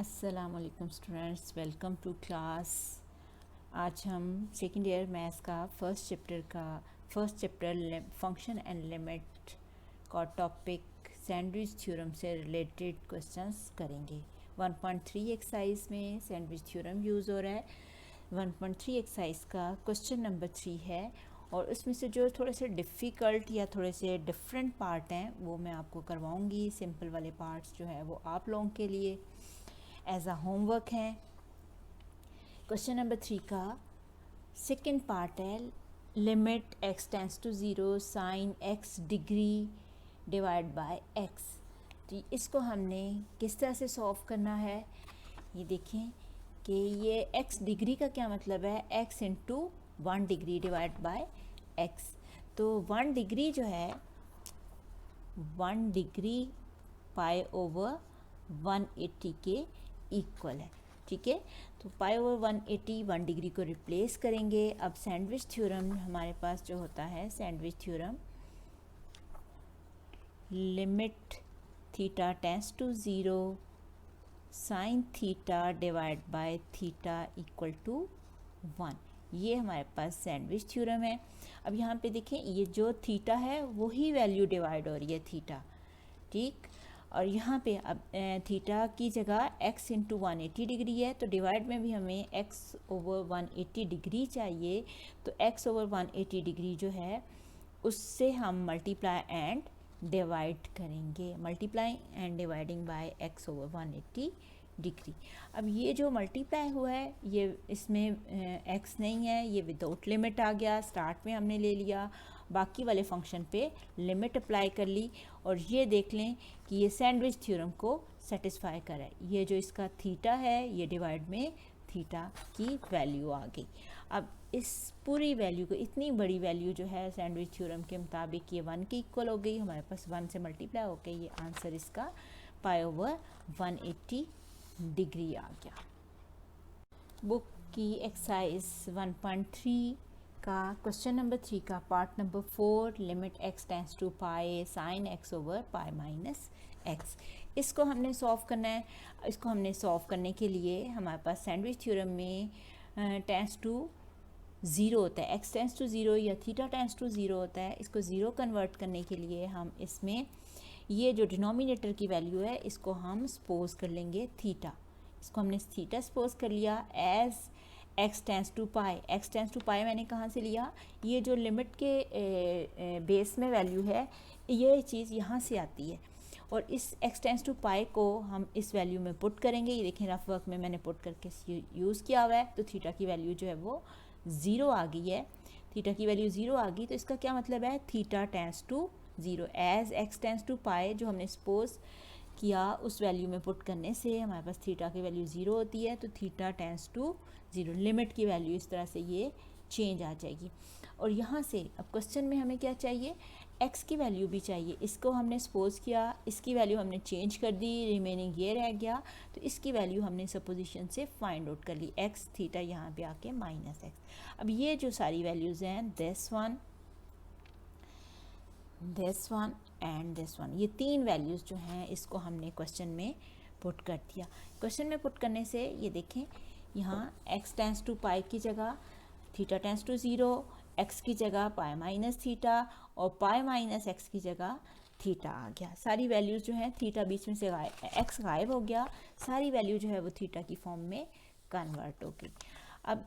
अस्सलामुअलैकुम students, welcome to class. आज हम सेकेंड ईयर मैथ्स का first chapter function and limit का टॉपिक सैंडविच थ्योरम से रिलेटेड क्वेश्चंस करेंगे। 1.3 एक्सरसाइज में सैंडविच थ्योरम यूज़ हो रहा है। 1.3 एक्सरसाइज का क्वेश्चन नंबर 3 है और उसमें से जो थोड़े से डिफ़िकल्ट या थोड़े से डिफरेंट पार्ट हैं वो मैं आपको करवाऊँगी। सिंपल वाले पार्ट्स जो है वो आप लोगों के लिए एज अ होमवर्क है। क्वेश्चन नंबर 3 का सेकेंड पार्ट है limit x tends to 0 sine x degree divide by x। तो इसको हमने किस तरह से सॉल्व करना है, ये देखें कि ये x डिग्री का क्या मतलब है, x into 1 degree divide by x। तो 1 डिग्री जो है 1 डिग्री पाई ओवर 180 के इक्वल है। ठीक है, तो पाई ओवर 180 1 डिग्री को रिप्लेस करेंगे। अब सैंडविच थ्योरम हमारे पास जो होता है, sandwich theorem limit theta tends to 0 sine theta divide by theta equal to 1, ये हमारे पास सैंडविच थ्योरम है। अब यहाँ पे देखें, ये जो थीटा है वही वैल्यू डिवाइड हो रही है थीटा, ठीक। और यहाँ पे अब थीटा की जगह x इंटू 180 डिग्री है, तो डिवाइड में भी हमें x ओवर 180 डिग्री चाहिए। तो x ओवर 180 डिग्री जो है उससे हम मल्टीप्लाई एंड डिवाइड करेंगे, multiply and dividing by x over 180 degree. अब ये जो मल्टीप्लाई हुआ है ये इसमें x नहीं है, ये विदाउट लिमिट आ गया। स्टार्ट में हमने ले लिया, बाकी वाले फंक्शन पे लिमिट अप्लाई कर ली और ये देख लें कि ये सैंडविच थ्योरम को सेटिस्फाई करे। ये जो इसका थीटा है ये डिवाइड में थीटा की वैल्यू आ गई। अब इस पूरी वैल्यू को, इतनी बड़ी वैल्यू जो है सैंडविच थ्योरम के मुताबिक ये 1 के इक्वल हो गई। हमारे पास 1 से मल्टीप्लाई होकर ये आंसर इसका पाई ओवर 180 डिग्री आ गया। बुक की एक्सरसाइज 1.3 का क्वेश्चन नंबर 3 का part number 4 limit x tends to pi sine x over pi minus x, इसको हमने सॉल्व करना है। इसको हमने सॉल्व करने के लिए हमारे पास सैंडविच थ्योरम में टेंस टू 0 होता है, x टेंस टू 0 या थीटा टेंस टू 0 होता है। इसको 0 कन्वर्ट करने के लिए हम इसमें ये जो डिनोमिनेटर की वैल्यू है इसको हम सपोज कर लेंगे थीटा। इसको हमने थीटा सपोज कर लिया as x tends to pi. x tends to pi मैंने कहाँ से लिया, ये जो लिमिट के बेस में वैल्यू है ये चीज़ यहाँ से आती है और इस x टेंस टू पाई को हम इस वैल्यू में पुट करेंगे। ये देखें रफ वर्क में मैंने पुट करके यूज़ किया हुआ है। तो थीटा की वैल्यू जो है वो 0 आ गई है। थीटा की वैल्यू 0 आ गई, तो इसका क्या मतलब है, theta tends to 0 as x tends to pi जो हमने सपोज किया उस वैल्यू में पुट करने से हमारे पास थीटा की वैल्यू 0 होती है। तो थीटा टेंस टू 0, लिमिट की वैल्यू इस तरह से ये चेंज आ जाएगी। और यहाँ से अब क्वेश्चन में हमें क्या चाहिए, x की वैल्यू भी चाहिए। इसको हमने सपोज किया, इसकी वैल्यू हमने चेंज कर दी, रिमेनिंग ये रह गया। तो इसकी वैल्यू हमने सपोजिशन से फाइंड आउट कर ली, x थीटा यहाँ पे आके माइनस x। अब ये जो सारी वैल्यूज़ हैं this one and this one, ये 3 वैल्यूज़ जो हैं इसको हमने क्वेश्चन में पुट कर दिया। क्वेश्चन में पुट करने से ये देखें, यहाँ x टेंस टू पाई की जगह थीटा टेंस टू 0, x की जगह पाई माइनस थीटा और पाई माइनस x की जगह थीटा आ गया। सारी वैल्यूज़ जो हैं, थीटा बीच में से x गायब हो गया, सारी वैल्यू जो है वो थीटा की फॉर्म में कन्वर्ट हो गई। अब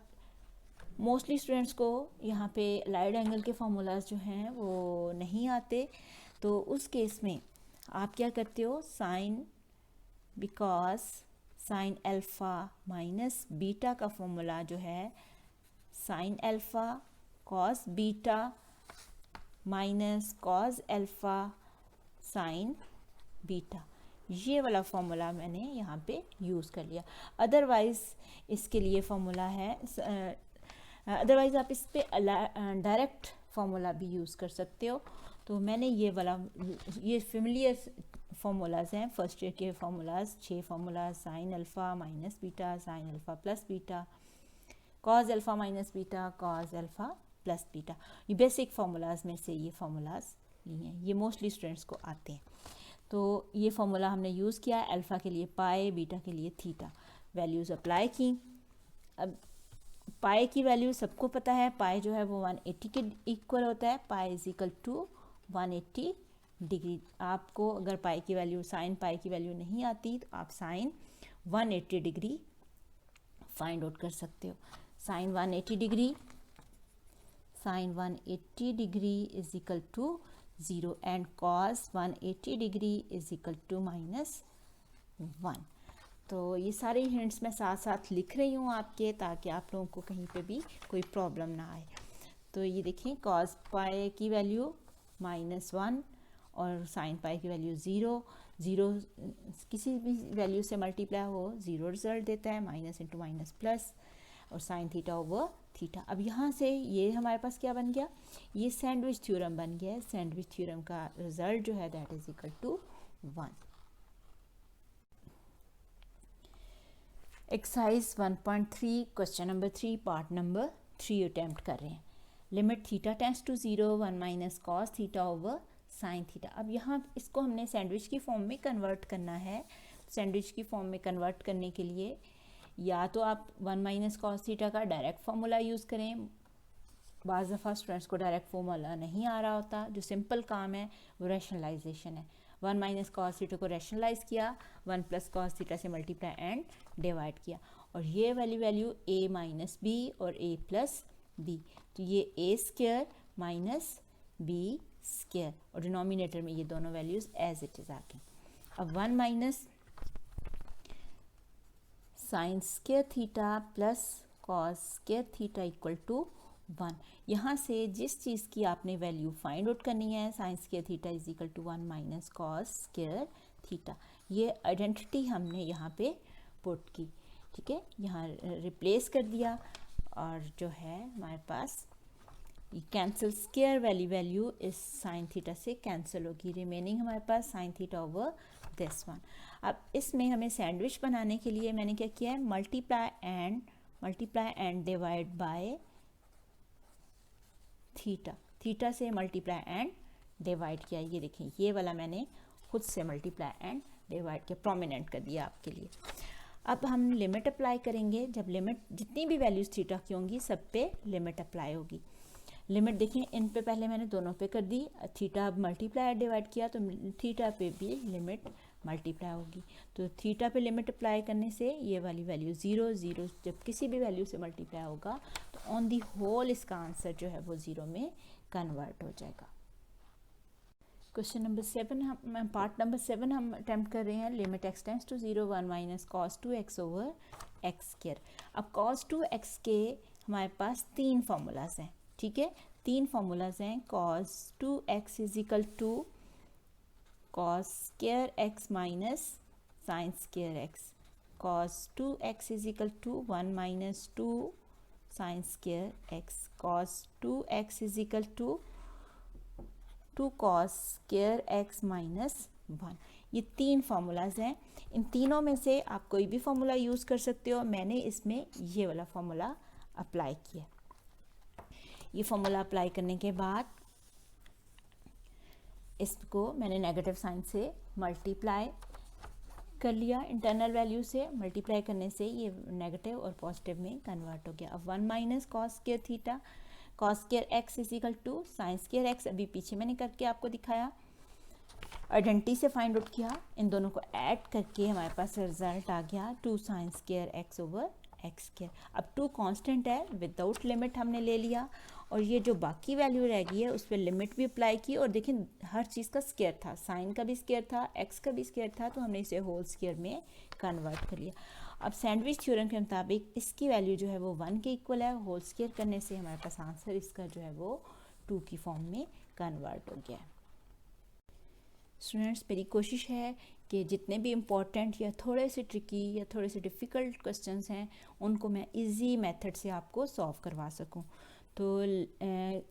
मोस्टली स्टूडेंट्स को यहाँ पे लाइड एंगल के फार्मूलाज जो हैं वो नहीं आते, तो उस केस में आप क्या करते हो, sine, because sine alpha minus beta का फॉर्मूला जो है sine alpha cos beta minus cos alpha sine beta, ये वाला फॉर्मूला मैंने यहाँ पे यूज़ कर लिया। अदरवाइज़ इसके लिए फॉर्मूला है, अदरवाइज़ आप इस पर डायरेक्ट फार्मूला भी यूज़ कर सकते हो। तो मैंने ये वाला, ये फेमिलियर फार्मूलाज हैं फर्स्ट ईयर के formulas, 6 formulas, sign alpha minus beta, sine alpha plus beta, cos alpha minus beta, cos alpha plus beta, ये बेसिक फार्मूलाज में से ये फार्मूलाज लिए हैं, ये मोस्टली स्टूडेंट्स को आते हैं। तो ये फॉर्मूला हमने यूज़ किया, अल्फ़ा के लिए पाई, बीटा के लिए थीटा, वैल्यूज़ अप्लाई की। अब पाई की वैल्यू सबको पता है, पाई जो है वो 180 के इक्वल होता है, pi is equal to 180 degree. आपको अगर पाई की वैल्यू, साइन पाई की वैल्यू नहीं आती तो आप साइन 180 डिग्री फाइंड आउट कर सकते हो। Sine 180 degree is equal to 0 and cos 180 degree is equal to -1। तो ये सारे हिंट्स मैं साथ साथ लिख रही हूँ आपके, ताकि आप लोगों को कहीं पे भी कोई प्रॉब्लम ना आए। तो ये देखिए, कॉस पाई की वैल्यू -1 और साइन पाई की वैल्यू 0। किसी भी वैल्यू से मल्टीप्लाई हो 0 रिजल्ट देता है, माइनस इंटू माइनस प्लस, और साइन थीटा ओवर थीटा। अब यहाँ से ये हमारे पास क्या बन गया, ये सैंडविच थ्योरम बन गया है। सैंडविच थ्योरम का रिजल्ट जो है that is equal to 1। Exercise 1.3 question number 3 part number 3 attempt कर रहे हैं। Limit theta tends to 0 1 minus cos theta over sine theta. अब यहाँ इसको हमने सैंडविच की फॉर्म में कन्वर्ट करना है। सैंडविच की फॉर्म में कन्वर्ट करने के लिए या तो आप 1 माइनस कॉस थीटा का डायरेक्ट फार्मूला यूज़ करें। बाज़ दफ़ा स्टूडेंट्स को डायरेक्ट फार्मूला नहीं आ रहा होता, जो सिंपल काम है वो रैशनलाइजेशन है। 1 माइनस कॉस थीटा को रैशनलाइज किया, 1 प्लस कॉस थीटा से मल्टीप्लाई एंड डिवाइड किया, और ये वाली वैल्यू a माइनस बी और a प्लस बी, तो ये a square minus b square, और डिनोमिनेटर में ये दोनों वैल्यूज़ एज इट इज़ आ गई। अब 1 minus sine square theta plus cos square theta equal to 1। यहाँ से जिस चीज़ की आपने वैल्यू फाइंड आउट करनी है, sine square theta is equal to 1 minus cos square theta, ये आइडेंटिटी हमने यहाँ पे पुट की, ठीक है, यहाँ रिप्लेस कर दिया, और जो है हमारे पास ये कैंसिल स्क्वायर वाली वैल्यू इस साइन थीटा से कैंसिल होगी, रिमेनिंग हमारे पास sine theta over this one. अब इसमें हमें सैंडविच बनाने के लिए मैंने क्या किया है, multiply and divide by theta से मल्टीप्लाई एंड डिवाइड किया। ये देखिए, ये वाला मैंने खुद से मल्टीप्लाई एंड डिवाइड किया, प्रोमिनेंट कर दिया आपके लिए। अब हम लिमिट अप्लाई करेंगे। जब लिमिट, जितनी भी वैल्यूज़ थीटा की होंगी सब पे लिमिट अप्लाई होगी। लिमिट देखें, इन पे पहले मैंने दोनों पे कर दी, थीटा अब मल्टीप्लाई डिवाइड किया तो थीटा पे भी लिमिट मल्टीप्लाई होगी। तो थीटा पे लिमिट अप्लाई करने से ये वाली वैल्यू 0 जब किसी भी वैल्यू से मल्टीप्लाई होगा तो ऑन दी होल इसका आंसर जो है वो 0 में कन्वर्ट हो जाएगा। क्वेश्चन नंबर 7 हम पार्ट नंबर 7 हम अटेम्प्ट कर रहे हैं। Limit x tends to 0 1 minus cos 2x over x square. अब कॉस 2x के हमारे पास 3 फार्मूलाज हैं, ठीक है, 3 फार्मूलाज हैं। Cos 2x is equal to cos square x minus sine square x, cos 2x is equal to 1 minus 2 sine square x, cos 2x is equal to 2 cos square x minus 1। ये 3 formulas हैं। इन तीनों में से आप कोई भी formula use कर सकते हो। मैंने इसमें ये वाला फार्मूला अप्लाई किया। ये फार्मूला अप्लाई करने के बाद इसको मैंने नेगेटिव साइन से मल्टीप्लाई कर लिया, इंटरनल वैल्यू से मल्टीप्लाई करने से ये नेगेटिव और पॉजिटिव में कन्वर्ट हो गया। अब 1 minus cos square theta, cos square x is equal to sine square x, अभी पीछे मैंने करके आपको दिखाया, आइडेंटिटी से फाइंड आउट किया, इन दोनों को ऐड करके हमारे पास रिजल्ट आ गया 2 sine square x over x square. अब 2 कांस्टेंट है, विदाउट लिमिट हमने ले लिया, और ये जो बाकी वैल्यू रह गई है उस पर लिमिट भी अप्लाई की, और देखिए हर चीज़ का स्क्वायर था, साइन का भी स्क्वायर था, एक्स का भी स्क्वायर था, तो हमने इसे होल स्क्वायर में कन्वर्ट कर लिया। अब सैंडविच थ्योरम के मुताबिक इसकी वैल्यू जो है वो 1 के इक्वल है, होल स्क्वायर करने से हमारे पास आंसर इसका जो है वो 2 की फॉर्म में कन्वर्ट हो गया है। स्टूडेंट्स, मेरी कोशिश है कि जितने भी इम्पॉर्टेंट या थोड़े से ट्रिकी या थोड़े से डिफ़िकल्ट क्वेश्चंस हैं उनको मैं इजी मेथड से आपको सॉल्व करवा सकूं। तो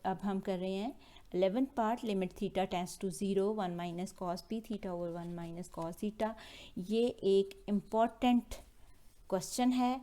अब हम कर रहे हैं 11th part, limit theta tends to 0 1 minus cos p theta over 1 minus cos theta. ये एक इम्पॉर्टेंट क्वेश्चन है,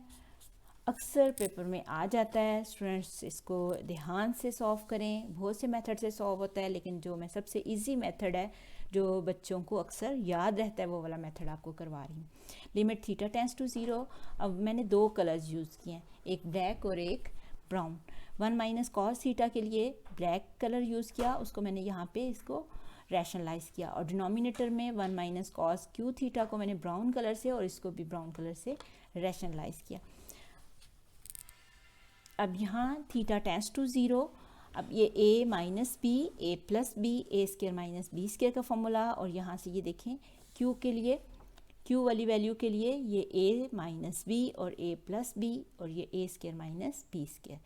अक्सर पेपर में आ जाता है, स्टूडेंट्स इसको ध्यान से सॉल्व करें। बहुत से मेथड से सॉल्व होता है, लेकिन जो मैं सबसे इजी मेथड है जो बच्चों को अक्सर याद रहता है वो वाला मेथड आपको करवा रही हूँ। Limit theta tends to 0। अब मैंने दो कलर्स यूज़ किए हैं, एक ब्लैक और एक ब्राउन। 1 माइनस कॉस थीटा के लिए ब्लैक कलर यूज़ किया, उसको मैंने यहाँ पे इसको रैशनलाइज किया, और डिनोमिनेटर में 1 माइनस कॉस क्यू थीटा को मैंने ब्राउन कलर से और इसको भी ब्राउन कलर से रैशनलाइज किया। अब यहाँ थीटा टेंड्स टू 0। अब ये a minus B, A plus B, A square minus B square का फॉर्मूला, और यहाँ से ये देखें q के लिए, q वाली वैल्यू के लिए ये a माइनस बी और a प्लस बी, और ये a square minus B square.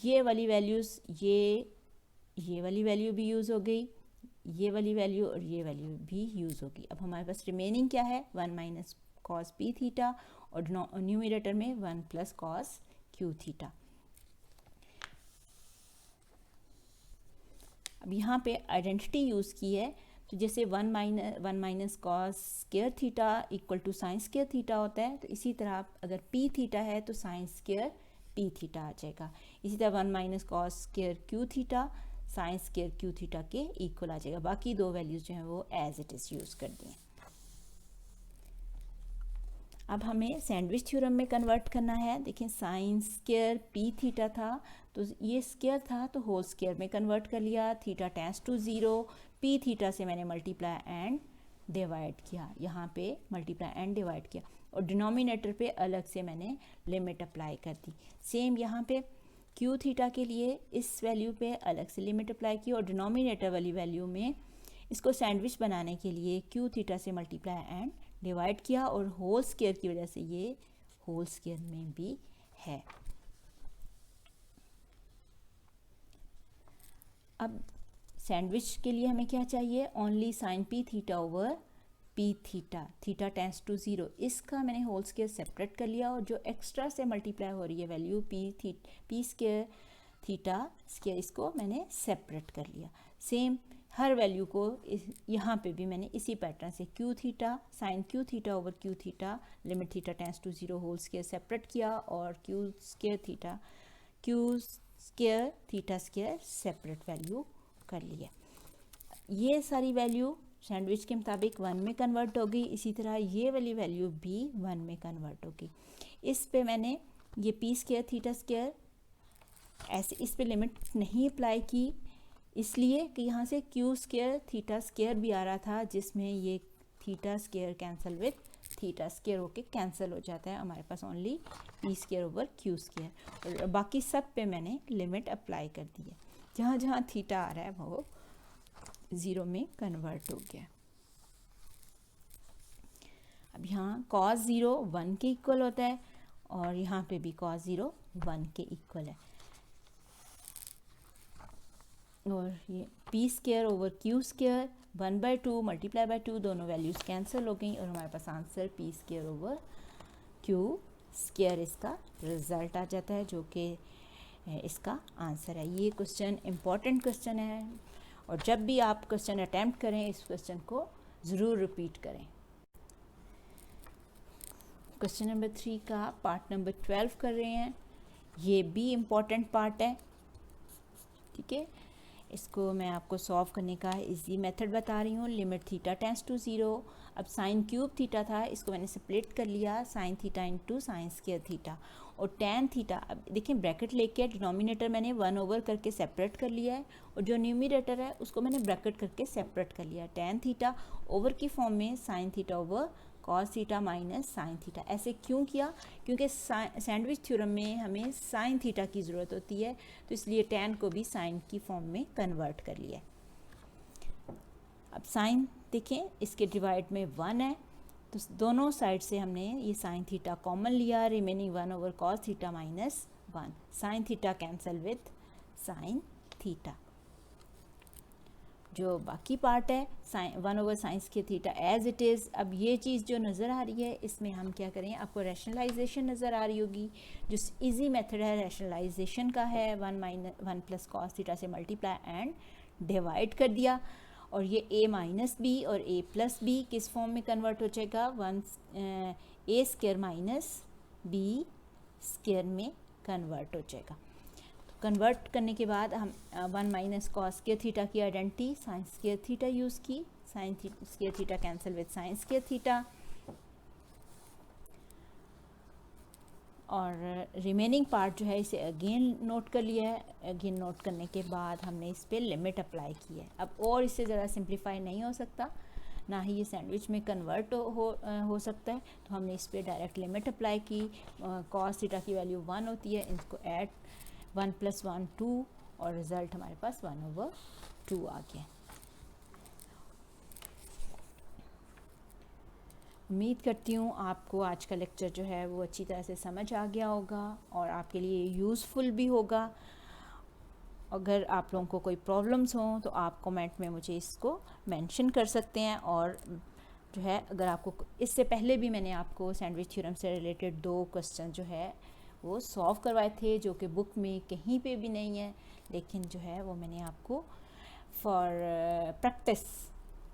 ये वाली वैल्यूज़ ये वाली वैल्यू भी यूज़ हो गई, ये वाली वैल्यू और ये वैल्यू भी यूज़ होगी। अब हमारे पास रिमेनिंग क्या है, 1 माइनस कॉस पी थीटा, और न्यूमरेटर में 1 प्लस कॉस क्यू थीटा। अब यहाँ पे आइडेंटिटी यूज़ की है, तो जैसे 1 minus cos square theta equal to sine square theta होता है, तो इसी तरह अगर पी थीटा है तो साइन स्केयर पी थीटा आ जाएगा। इसी तरह 1 minus cos square Q theta sine square Q theta के इक्वल आ जाएगा। बाकी दो वैल्यूज जो हैं वो एज इट इज़ यूज़ कर दी हैं। अब हमें सैंडविच थ्योरम में कन्वर्ट करना है। देखिए साइन स्केयर पी थीटा था, तो ये स्केयर था तो होल स्केयर में कन्वर्ट कर लिया। Theta tends to 0, p theta से मैंने मल्टीप्लाई एंड डिवाइड किया, यहाँ पे मल्टीप्लाई एंड डिवाइड किया, और डिनोमिनेटर पे अलग से मैंने लिमिट अप्लाई कर दी। सेम यहाँ पे क्यू थीटा के लिए इस वैल्यू पे अलग से लिमिट अप्लाई की, और डिनोमिनेटर वाली वैल्यू में इसको सैंडविच बनाने के लिए क्यू थीटा से मल्टीप्लाई एंड डिवाइड किया, और होल स्केयर की वजह से ये होल स्केयर में भी है। अब सैंडविच के लिए हमें क्या चाहिए, only sine p theta over p theta, theta tends to 0। इसका मैंने होल स्केयर सेपरेट कर लिया, और जो एक्स्ट्रा से मल्टीप्लाई हो रही है value P square theta square, इसको मैंने सेपरेट कर लिया। सेम हर वैल्यू को यहाँ पे भी मैंने इसी पैटर्न से q theta sine q theta over q theta limit theta tends to 0 whole square separate किया, और q square theta square separate value कर लिया। ये सारी वैल्यू सैंडविच के मुताबिक 1 में कन्वर्ट होगी, इसी तरह ये वाली वैल्यू भी 1 में कन्वर्ट होगी। इस पे मैंने ये पी स्केयर थीटा स्केयर ऐसे इस पे लिमिट नहीं अप्लाई की, इसलिए कि यहाँ से क्यू स्केयर थीटा स्केयर भी आ रहा था, जिसमें ये theta square cancel with theta square होके कैंसिल हो जाता है। हमारे पास only P square over Q square, और बाकी सब पे मैंने लिमिट अप्लाई कर दी है। जहाँ जहाँ थीटा आ रहा है वो 0 में कन्वर्ट हो गया। अब यहाँ cos 0 1 के इक्वल होता है, और यहाँ पे भी cos 0 1 के इक्वल है, और ये P square over Q square 1/2 multiply by 2 दोनों वैल्यूज़ कैंसिल हो गई, और हमारे पास answer P square over Q square इसका रिजल्ट आ जाता है, जो कि इसका आंसर है। ये क्वेश्चन इम्पॉर्टेंट क्वेश्चन है, और जब भी आप क्वेश्चन अटैम्प्ट करें इस क्वेश्चन को ज़रूर रिपीट करें। क्वेश्चन नंबर 3 का पार्ट नंबर 12 कर रहे हैं। ये भी इम्पॉर्टेंट पार्ट है, ठीक है। इसको मैं आपको सॉल्व करने का इजी मेथड बता रही हूँ। Limit theta tends to 0। अब साइन क्यूब थीटा था, इसको मैंने स्प्लिट कर लिया, sine theta into sine square theta, और टेन थीटा। अब देखिए ब्रैकेट लेके डिनोमिनेटर मैंने 1 ओवर करके सेपरेट कर लिया है, और जो न्यूमरेटर है उसको मैंने ब्रैकेट करके सेपरेट कर लिया। टेन थीटा ओवर की फॉर्म में sign theta over cos theta minus sine theta. ऐसे क्यों किया, क्योंकि सैंडविच थ्योरम में हमें साइन थीटा की ज़रूरत होती है, तो इसलिए टेन को भी साइन की फॉर्म में कन्वर्ट कर लिया। अब साइन देखें, इसके डिवाइड में 1 है, तो दोनों साइड से हमने ये साइन थीटा कॉमन लिया, remaining 1 over cos theta minus 1। Sine theta cancel with sine theta. जो बाकी पार्ट है साइन 1 ओवर साइंस के थीटा एज इट इज़। अब ये चीज़ जो नज़र आ रही है इसमें हम क्या करें, आपको रैशनलाइजेशन नज़र आ रही होगी। जो इजी मेथड है रैशनलाइजेशन का है, 1 प्लस कॉस थीटा से मल्टीप्लाई एंड डिवाइड कर दिया, और ये a माइनस बी और a प्लस बी किस फॉर्म में कन्वर्ट हो जाएगा, a square minus b square में कन्वर्ट हो जाएगा। तो कन्वर्ट करने के बाद हम 1 माइनस कॉस स्क्वायर थीटा की identity sine square theta use की, sine square theta cancel with sine square theta, और रिमेनिंग पार्ट जो है इसे अगेन नोट कर लिया है। अगेन नोट करने के बाद हमने इस पर लिमिट अप्लाई की है। अब और इससे ज़्यादा सिंप्लीफाई नहीं हो सकता, ना ही ये सैंडविच में कन्वर्ट हो सकता है, तो हमने इस पर डायरेक्ट लिमिट अप्लाई की। कॉस थीटा की वैल्यू 1 होती है, इसको ऐड 1 + 1 2 और रिज़ल्ट हमारे पास 1/2 आ गया। उम्मीद करती हूँ आपको आज का लेक्चर जो है वो अच्छी तरह से समझ आ गया होगा और आपके लिए यूज़फुल भी होगा। अगर आप लोगों को कोई प्रॉब्लम्स हों तो आप कमेंट में मुझे इसको मेंशन कर सकते हैं। और जो है अगर आपको, इससे पहले भी मैंने आपको सैंडविच थ्योरम से रिलेटेड 2 क्वेश्चन जो है वो सॉल्व करवाए थे, जो कि बुक में कहीं पे भी नहीं है, लेकिन जो है वो मैंने आपको फॉर प्रैक्टिस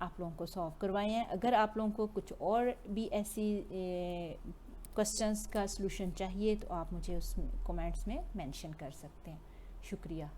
आप लोगों को सॉल्व करवाए हैं। अगर आप लोगों को कुछ और भी ऐसी क्वेश्चंस का सलूशन चाहिए तो आप मुझे उस कमेंट्स में मेंशन कर सकते हैं। शुक्रिया।